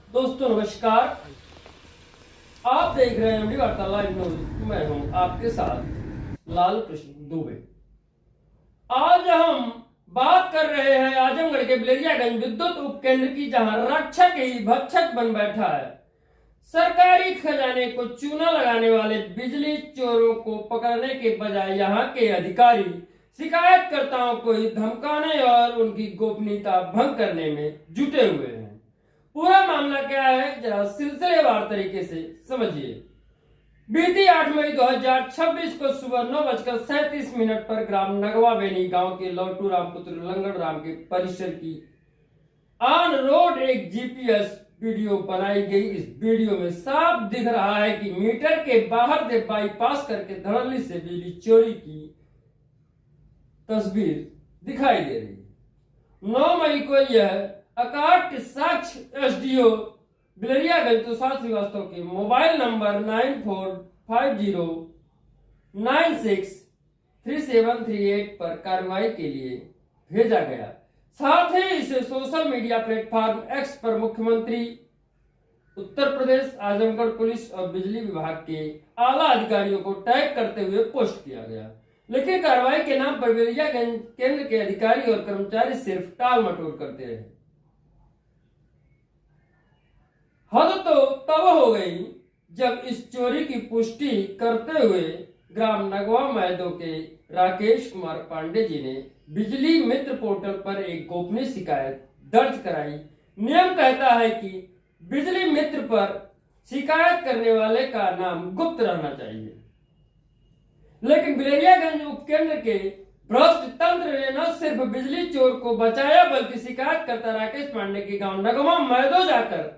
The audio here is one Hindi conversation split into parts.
दोस्तों नमस्कार। आप देख रहे हैं एमडी वार्ता लाइव न्यूज। मैं हूं आपके साथ लाल कृष्ण दुबे। आज हम बात कर रहे हैं आजमगढ़ के बिलरियागंज विद्युत उपकेंद्र की, जहां रक्षक ही भक्षक बन बैठा है। सरकारी खजाने को चूना लगाने वाले बिजली चोरों को पकड़ने के बजाय यहां के अधिकारी शिकायतकर्ताओं को ही धमकाने और उनकी गोपनीयता भंग करने में जुटे हुए हैं। पूरा मामला क्या है, जरा सिलसिलेवार तरीके से समझिए। बीती 8 मई 2026 को सुबह 9:37 पर ग्राम नगवा बेनी गांव के लौटू राम पुत्र लंगड़ राम के परिसर की ऑन रोड एक जीपीएस वीडियो बनाई गई। इस वीडियो में साफ दिख रहा है कि मीटर के बाहर से बाईपास करके धड़ल्ले से बिजली चोरी की तस्वीर दिखाई दे रही है। 9 मई को यह अकाट साक्ष्य एसडीओ बिलरियागंज तुषार श्रीवास्तव के मोबाइल नंबर 9450963738 पर कार्रवाई के लिए भेजा गया। साथ ही इसे सोशल मीडिया प्लेटफॉर्म एक्स पर मुख्यमंत्री, उत्तर प्रदेश, आजमगढ़ पुलिस और बिजली विभाग के आला अधिकारियों को टैग करते हुए पोस्ट किया गया। लेकिन कार्रवाई के नाम पर बिलरियागंज केंद्र के अधिकारी और कर्मचारी सिर्फ टाल मटोल करते रहे। हद तो तब हो गई जब इस चोरी की पुष्टि करते हुए ग्राम नगवा मैदो के राकेश कुमार पांडे जी ने बिजली मित्र पोर्टल पर एक गोपनीय शिकायत दर्ज कराई। नियम कहता है कि बिजली मित्र पर शिकायत करने वाले का नाम गुप्त रहना चाहिए, लेकिन बिलरियागंज उपकेंद्र के भ्रष्ट तंत्र ने न सिर्फ बिजली चोर को बचाया, बल्कि शिकायतकर्ता राकेश पांडे के गांव नगवा मैदो जाकर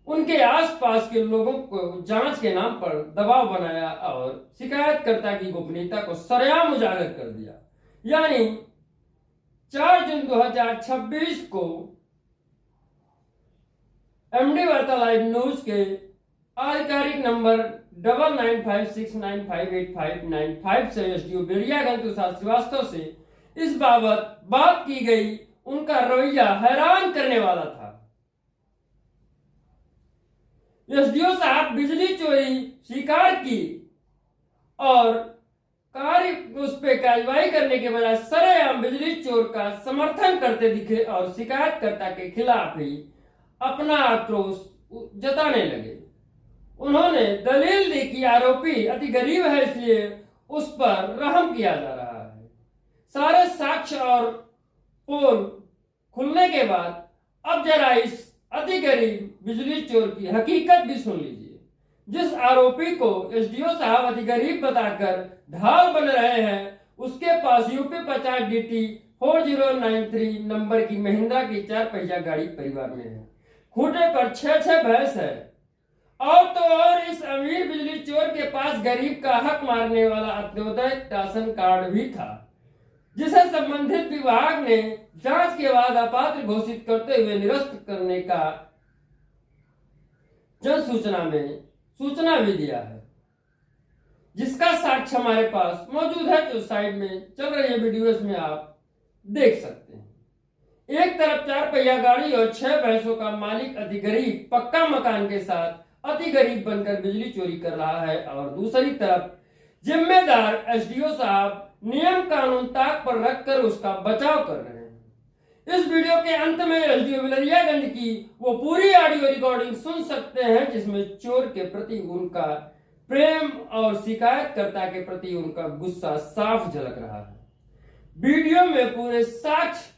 उनके आसपास के लोगों को जांच के नाम पर दबाव बनाया और शिकायतकर्ता की गोपनीयता को सरेआम उजागर कर दिया। यानी 4 जून 2026 को एमडी वार्ता लाइव न्यूज के आधिकारिक नंबर 9956958595 से एसडीओ बिलरियागंज तुषार श्रीवास्तव से इस बाबत बात की गई। उनका रवैया हैरान करने वाला था। एसडीओ साहब बिजली चोरी स्वीकार की और कार्य उस पर कार्रवाई करने के बजाय सरेआम बिजली चोर का समर्थन करते दिखे और शिकायतकर्ता के खिलाफ ही अपना आक्रोश जताने लगे। उन्होंने दलील दी कि आरोपी अति गरीब है, इसलिए उस पर रहम किया जा रहा है। सारे साक्ष्य और पोल खुलने के बाद अब जरा इस अति गरीब बिजली चोर की हकीकत भी सुन लीजिए। जिस आरोपी को एसडीओ साहब अति गरीब बताकर ढाल बन रहे हैं, उसके पास यूपी 50 DT 4093 नंबर की महिंद्रा की 4 पहिया गाड़ी परिवार में है। खूंटे पर 6 भैंस है। और तो और इस अमीर बिजली चोर के पास गरीब का हक मारने वाला अंत्योदय राशन कार्ड भी था, जिसे संबंधित विभाग ने जांच के बाद अपात्र घोषित करते हुए निरस्त करने का जन सूचना में सूचना भी दिया है, जिसका साक्ष्य हमारे पास मौजूद है, जो साइड में चल रही है वीडियोस में आप देख सकते हैं। एक तरफ 4 पहिया गाड़ी और 6 भैंसों का मालिक अति गरीब पक्का मकान के साथ अति गरीब बनकर बिजली चोरी कर रहा है, और दूसरी तरफ जिम्मेदार एसडीओ साहब नियम कानून ताक पर रखकर उसका बचाव कर रहे हैं। इस वीडियो के अंत में एसडीओ बिलरियागंज की वो पूरी ऑडियो रिकॉर्डिंग सुन सकते हैं, जिसमें चोर के प्रति उनका प्रेम और शिकायतकर्ता के प्रति उनका गुस्सा साफ झलक रहा है। वीडियो में पूरे साक्ष्य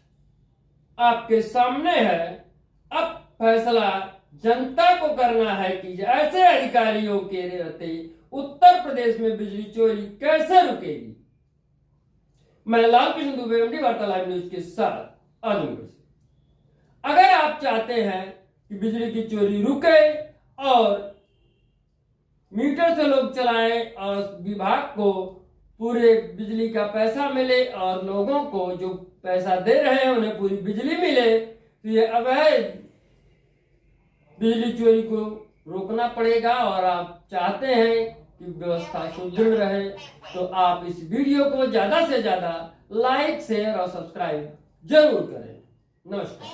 आपके सामने है। अब फैसला जनता को करना है कि ऐसे अधिकारियों के रहते उत्तर प्रदेश में बिजली चोरी कैसे रुकेगी। मैं लाल कृष्ण दुबे, एमडी वार्ता लाइव न्यूज के साथ आजमगढ़ से। अगर आप चाहते हैं कि बिजली की चोरी रुके और मीटर से लोग चलाएं और विभाग को पूरे बिजली का पैसा मिले और लोगों को जो पैसा दे रहे हैं उन्हें पूरी बिजली मिले, तो ये अवैध बिजली चोरी को रोकना पड़ेगा। और आप चाहते हैं कि व्यवस्था सुदृढ़ रहे, तो आप इस वीडियो को ज्यादा से ज्यादा लाइक, शेयर और सब्सक्राइब जरूर करें। नमस्कार।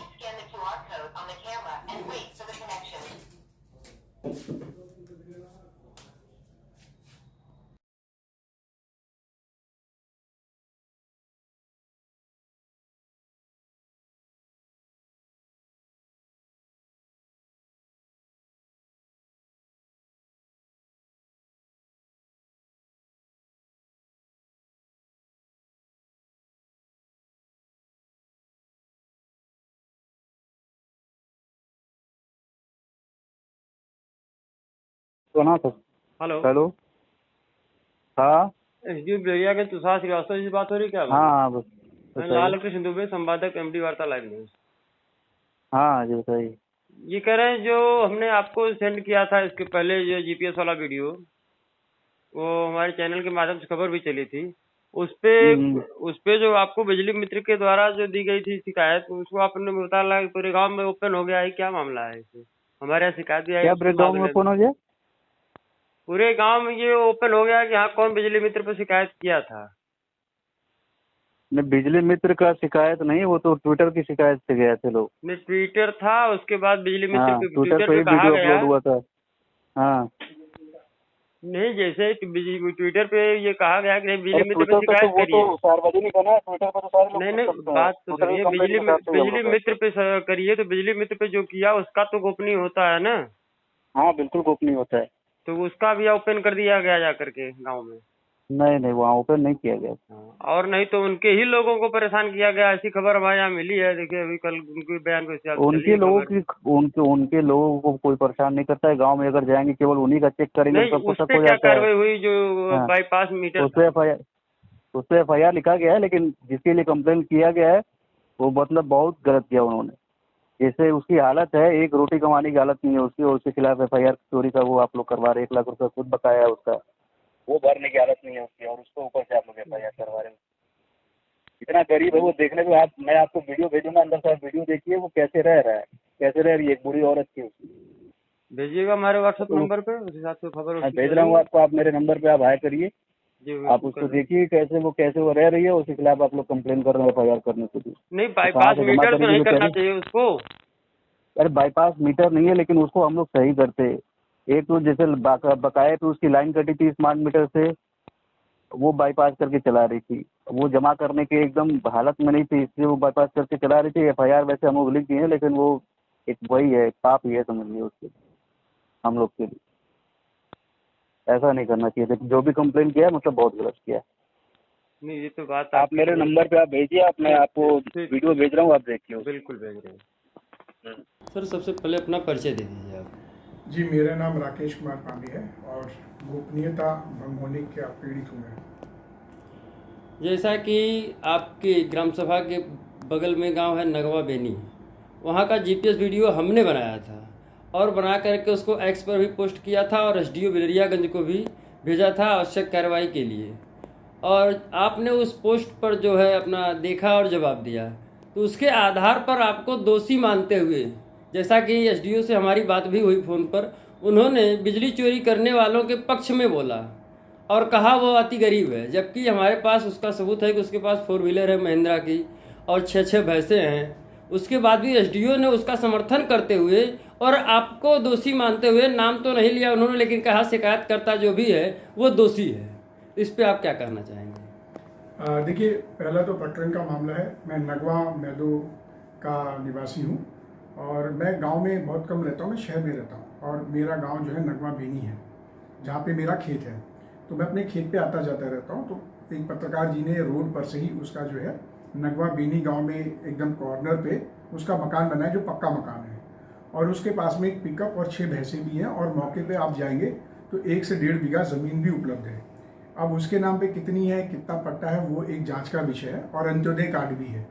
सुना था। हेलो। हेलो। हाँ एसडीओ बिलरिया के तुषार श्रीवास्तव जी से बात हो रही है क्या? हाँ हाँ बस मैं बताइए। लाल कृष्ण दुबे, संपादक एमडी वार्ता लाइव न्यूज। हाँ जी बताइए। ये कह रहे हैं जो हमने आपको सेंड किया था इसके पहले, जो जीपीएस वाला वीडियो, वो हमारे चैनल के माध्यम से खबर भी चली थी। हम्म, उस पे जो आपको बिजली मित्र के द्वारा जो दी गई थी शिकायत, उसको आपने बताया पूरे गांव में ओपन हो गया है। क्या मामला है इसे? हमारे यहाँ शिकायत भी आई क्या उसके ब्रेकडाउन में मामले में। कौन हो गया? पूरे गांव में ये ओपन हो गया कि हाँ, कौन बिजली मित्र पे शिकायत किया था। नहीं, बिजली मित्र का शिकायत नहीं, वो तो ट्विटर की शिकायत से गए थे लोग। नहीं, ट्विटर था, उसके बाद बिजली मित्र हाँ पे ट्विटर ट्विटर पे पे ही कहा वीडियो गया। अपलोड हुआ था। हाँ नहीं, जैसे कि ट्विटर पे ये कहा गया कि नहीं, बिजली अरे मित्र पे ट्विटर पे तो शिकायत वो तो करिए। सार्वजनिक है ना, ट्विटर पे तो सारे लोग नहीं देख नहीं, सकते हैं, बात तो ट्विटर की सुनिए। कंप्लेंट के हिसाब से ही हम बिजली लोग है। मित्र पे करिए तो बिजली मित्र पे जो किया उसका तो गोपनीय होता है ना। हाँ बिल्कुल गोपनीय होता है। तो उसका भी ओपन कर दिया गया जा करके गांव में। नहीं नहीं, वहाँ ओपन नहीं किया गया। हाँ, और नहीं तो उनके ही लोगों को परेशान किया गया, ऐसी खबर हमारे यहाँ मिली है। देखिए अभी कल उनके बयान को चली उनके है लोगों खबर। की उनके लोगों को कोई परेशान नहीं करता है। गांव में अगर जाएंगे केवल उन्हीं का चेक करेंगे नहीं, तो सबको उस शक पे हो क्या जाता है। कार्रवाई हुई जो हाँ बाईपास मीटर उस पे था? एफ आई आर लिखा गया है, लेकिन जिसके लिए कंप्लेन किया गया है वो मतलब बहुत गलत किया उन्होंने। जैसे उसकी हालत है, एक रोटी कमाने की हालत नहीं है उसकी, और उसके खिलाफ एफ आई आर चोरी का वो आप लोग करवा रहे, 1 लाख रुपए खुद बकाया है उसका, वो भरने की हालत नहीं है उसकी, और उसके ऊपर से आप लोग एफ आई आर करवा रहे हैं। इतना गरीब है वो, देखने को आप, मैं आपको वीडियो भेजूंगा, अंदर से आप वीडियो देखिए वो कैसे रह रहा है, कैसे रह रही है एक बुरी औरत की उसकी। भेजिएगा हमारे व्हाट्सएप तो नंबर पे, उस हिसाब से खबर मैं उसकी भेज रहा हूँ चलेगी। आपको, आप मेरे नंबर पे आप हाई करिए, जी आप बिल्कुल उसको कर। देखिए कैसे वो रह रही है, उसके खिलाफ आप लोग कंप्लेन कर रहे हैं एफ आई आर करने के लिए। नहीं, तो कहाँ बाईपास से जमा मीटर तो करेंगे नहीं करना बेचारे? चाहिए उसको। अरे बाईपास मीटर नहीं है, लेकिन उसको हम लोग सही करते। एक तो जैसे बकाये पे उसकी लाइन कटी थी स्मार्ट मीटर से, वो बाईपास करके चला रही थी, वो जमा करने के एकदम हालत में नहीं थी, इसलिए वो बाईपास करके चला रही थी। एफ आई आर वैसे हम लोग लिख दिए हैं, लेकिन वो एक वही है, पाप ही है समझिए उसके, हम लोग के लिए। ऐसा नहीं करना चाहिए, लेकिन जो भी कंप्लेन किया है मतलब बहुत गलत किया है। नहीं, ये तो बात आप आपकी मेरे सही नंबर पे आप भेजिए, आप, मैं आपको ठीक, वीडियो भेज रहा हूँ, आप देखिए उसको। बिल्कुल भेज रहे हैं। सर सबसे पहले अपना परिचय दे दीजिए आप। जी, मेरा नाम राकेश कुमार पांडे है और गोपनीयता भंग होने का पीड़ित हूँ मैं। जैसा कि आपके ग्राम सभा के बगल में गांव है नगवा बेनी, वहां का जीपीएस वीडियो हमने बनाया था और बना करके उसको एक्स पर भी पोस्ट किया था और एसडीओ बिलरियागंज को भी भेजा था आवश्यक कार्रवाई के लिए। और आपने उस पोस्ट पर जो है अपना देखा और जवाब दिया, तो उसके आधार पर आपको दोषी मानते हुए, जैसा कि एसडीओ से हमारी बात भी हुई फ़ोन पर, उन्होंने बिजली चोरी करने वालों के पक्ष में बोला और कहा वो अति गरीब है, जबकि हमारे पास उसका सबूत है कि उसके पास 4 व्हीलर है महिंद्रा की और 6 भैंसें हैं। उसके बाद भी एसडीओ ने उसका समर्थन करते हुए और आपको दोषी मानते हुए, नाम तो नहीं लिया उन्होंने, लेकिन कहा शिकायतकर्ता जो भी है वो दोषी है। इस पे आप क्या कहना चाहेंगे? देखिए, पहला तो प्रकरण का मामला है। मैं नगवा मैदो का निवासी हूँ और मैं गांव में बहुत कम रहता हूँ, मैं शहर में रहता हूँ और मेरा गांव जो है नगवा बेनी है, जहाँ पे मेरा खेत है। तो मैं अपने खेत पे आता जाता रहता हूँ। तो एक पत्रकार जी ने रोड पर से ही उसका जो है नगवा बेनी गांव में एकदम कॉर्नर पे उसका मकान बना है, जो पक्का मकान है, और उसके पास में एक पिकअप और 6 भैंसें भी हैं, और मौके पे आप जाएंगे तो 1 से 1.5 बीघा ज़मीन भी उपलब्ध है। अब उसके नाम पे कितनी है, कितना पट्टा है, वो एक जांच का विषय है, और अंत्योदय कार्ड भी है।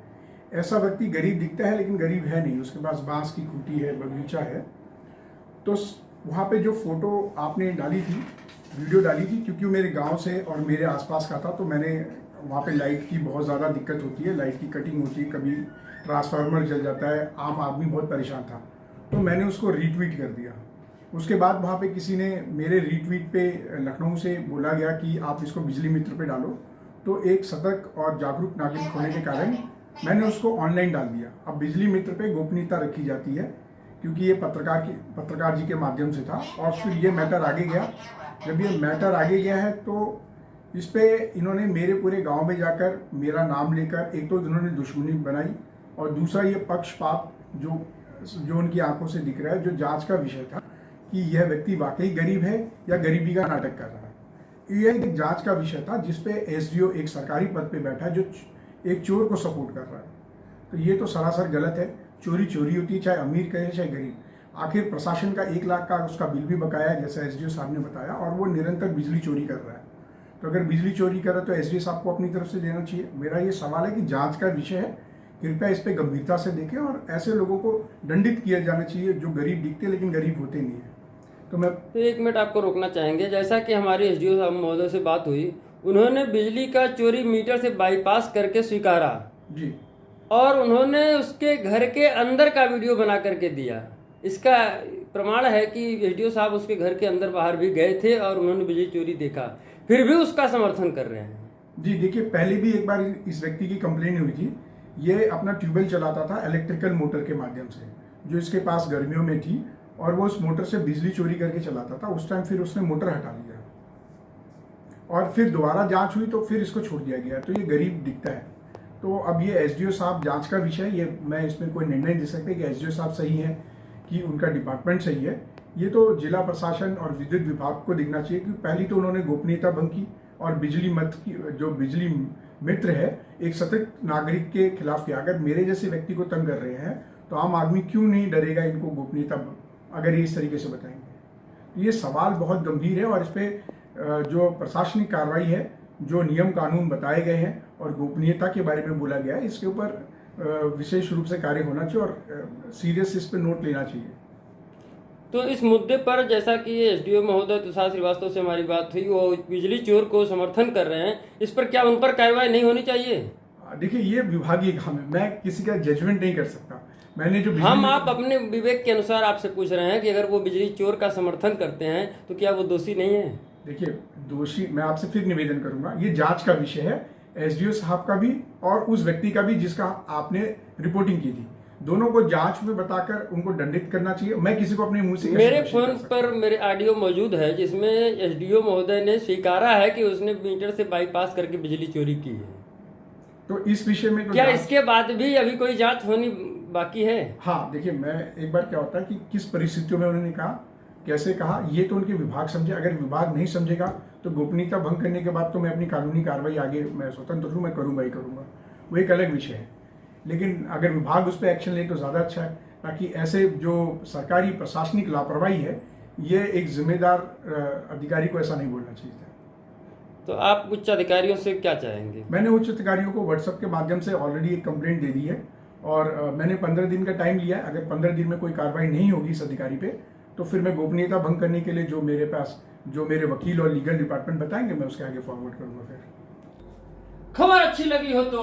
ऐसा व्यक्ति गरीब दिखता है लेकिन गरीब है नहीं, उसके पास बांस की खूंटी है, बगीचा है। तो वहाँ पे जो फोटो आपने डाली थी, वीडियो डाली थी, क्योंकि मेरे गांव से और मेरे आसपास का था, तो मैंने वहाँ पे लाइट की बहुत ज़्यादा दिक्कत होती है, लाइट की कटिंग होती है, कभी ट्रांसफार्मर जल जाता है, आम आदमी बहुत परेशान था, तो मैंने उसको रीट्वीट कर दिया। उसके बाद वहाँ पे किसी ने मेरे रीट्वीट पे लखनऊ से बोला गया कि आप इसको बिजली मित्र पे डालो, तो एक सतर्क और जागरूक नागरिक होने के कारण मैंने उसको ऑनलाइन डाल दिया। अब बिजली मित्र पे गोपनीयता रखी जाती है, क्योंकि ये पत्रकार जी के माध्यम से था। और फिर ये मैटर आगे गया। जब ये मैटर आगे गया है तो इस पे इन्होंने मेरे पूरे गांव में जाकर मेरा नाम लेकर एक तो इन्होंने दुश्मनी बनाई, और दूसरा ये पक्षपात जो उनकी आंखों से दिख रहा है, जो जांच का विषय था कि यह व्यक्ति वाकई गरीब है या गरीबी का नाटक कर रहा है। यह एक जांच का विषय था जिसपे एसडीओ एक सरकारी पद पे बैठा है जो एक चोर को सपोर्ट कर रहा है। तो ये तो सरासर गलत है। चोरी चोरी होती है, चाहे अमीर कहे चाहे गरीब। आखिर प्रशासन का 1 लाख का उसका बिल भी बकाया है, जैसा एसडीओ साहब ने बताया, और वो निरंतर बिजली चोरी कर रहा है। तो अगर बिजली चोरी कर रहा है तो एसडीओ साहब को अपनी तरफ से देना चाहिए। मेरा ये सवाल है कि जांच का विषय है, कृपया इस पे गंभीरता से देखें और ऐसे लोगों को दंडित किया जाना चाहिए जो गरीब दिखते लेकिन गरीब होते नहीं है। तो मैं 1 मिनट आपको रोकना चाहेंगे। जैसा कि हमारी एसडीओ साहब महोदय से बात हुई, उन्होंने बिजली का चोरी मीटर से बाईपास करके स्वीकारा जी, और उन्होंने उसके घर के अंदर का वीडियो बना करके दिया। इसका प्रमाण है कि एसडीओ साहब उसके घर के अंदर बाहर भी गए थे और उन्होंने बिजली चोरी देखा, फिर भी उसका समर्थन कर रहे हैं। जी देखिए, पहले भी एक बार इस व्यक्ति की कंप्लेन हुई थी। ये अपना ट्यूबवेल चलाता था इलेक्ट्रिकल मोटर के माध्यम से, जो इसके पास गर्मियों में थी, और वो उस मोटर से बिजली चोरी करके चलाता था। उस टाइम फिर उसने मोटर हटा लिया और फिर दोबारा जांच हुई तो फिर इसको छोड़ दिया गया। तो ये गरीब दिखता है। तो अब ये एसडीओ साहब जांच का विषय, ये मैं इसमें कोई निर्णय नहीं दे सकता कि एसडीओ साहब सही है कि उनका डिपार्टमेंट सही है। ये तो जिला प्रशासन और विद्युत विभाग को देखना चाहिए कि पहली तो उन्होंने गोपनीयता भंग की, और बिजली मत की जो बिजली मित्र है एक सतत नागरिक के खिलाफ किया। अगर मेरे जैसे व्यक्ति को तंग कर रहे हैं तो आम आदमी क्यों नहीं डरेगा इनको गोपनीयता, अगर ये इस तरीके से बताएंगे। ये सवाल बहुत गंभीर है और इस पर जो प्रशासनिक कार्रवाई है, जो नियम कानून बताए गए हैं और गोपनीयता के बारे में बोला गया है, इसके ऊपर विशेष रूप से कार्य होना चाहिए और सीरियस इस पर नोट लेना चाहिए। तो इस मुद्दे पर जैसा कि एसडीओ महोदय तुषार श्रीवास्तव से हमारी बात हुई, वो बिजली चोर को समर्थन कर रहे हैं, इस पर क्या उन पर कार्रवाई नहीं होनी चाहिए? देखिए, ये विभागीय काम है, मैं किसी का जजमेंट नहीं कर सकता। मैंने जो हम आप अपने विवेक के अनुसार आपसे पूछ रहे हैं कि अगर वो बिजली चोर का समर्थन करते हैं तो क्या वो दोषी नहीं है? देखिए, दोषी, मैं आपसे फिर निवेदन करूंगा, ये जांच का विषय है, एसडीओ साहब का भी और उस व्यक्ति का भी जिसका आपने रिपोर्टिंग की थी। दोनों को जांच में बताकर उनको दंडित करना चाहिए। मैं किसी को अपने मुंह से मेरे फोन पर मेरे ऑडियो मौजूद है जिसमें एसडीओ महोदय ने स्वीकारा है कि उसने मीटर से बाईपास करके बिजली चोरी की है। तो इस विषय में तो क्या इसके बाद भी अभी कोई जांच होनी बाकी है? हाँ, देखिए, मैं एक बार क्या होता है कि किस परिस्थितियों में उन्होंने कहा, कैसे कहा, ये तो उनके विभाग समझे। अगर विभाग नहीं समझेगा तो गोपनीयता भंग करने के बाद तो मैं अपनी कानूनी कार्रवाई आगे मैं स्वतंत्र हूँ, मैं करूंगा ही करूंगा, वो एक अलग विषय है। लेकिन अगर विभाग उस पर एक्शन ले तो ज़्यादा अच्छा है, ताकि ऐसे जो सरकारी प्रशासनिक लापरवाही है, ये एक जिम्मेदार अधिकारी को ऐसा नहीं बोलना चाहिए था। तो आप उच्च अधिकारियों से क्या चाहेंगे? मैंने उच्च अधिकारियों को व्हाट्सएप के माध्यम से ऑलरेडी एक कंप्लेंट दे दी है और मैंने 15 दिन का टाइम लिया है। अगर 15 दिन में कोई कार्रवाई नहीं होगी इस अधिकारी पे तो फिर मैं गोपनीयता भंग करने के लिए जो मेरे पास जो मेरे वकील और लीगल डिपार्टमेंट बताएंगे मैं उसके आगे फॉरवर्ड करूंगा। फिर खबर अच्छी लगी हो तो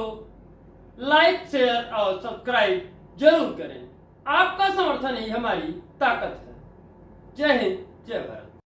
लाइक, शेयर और सब्सक्राइब जरूर करें। आपका समर्थन ही हमारी ताकत है। जय हिंद, जय भारत।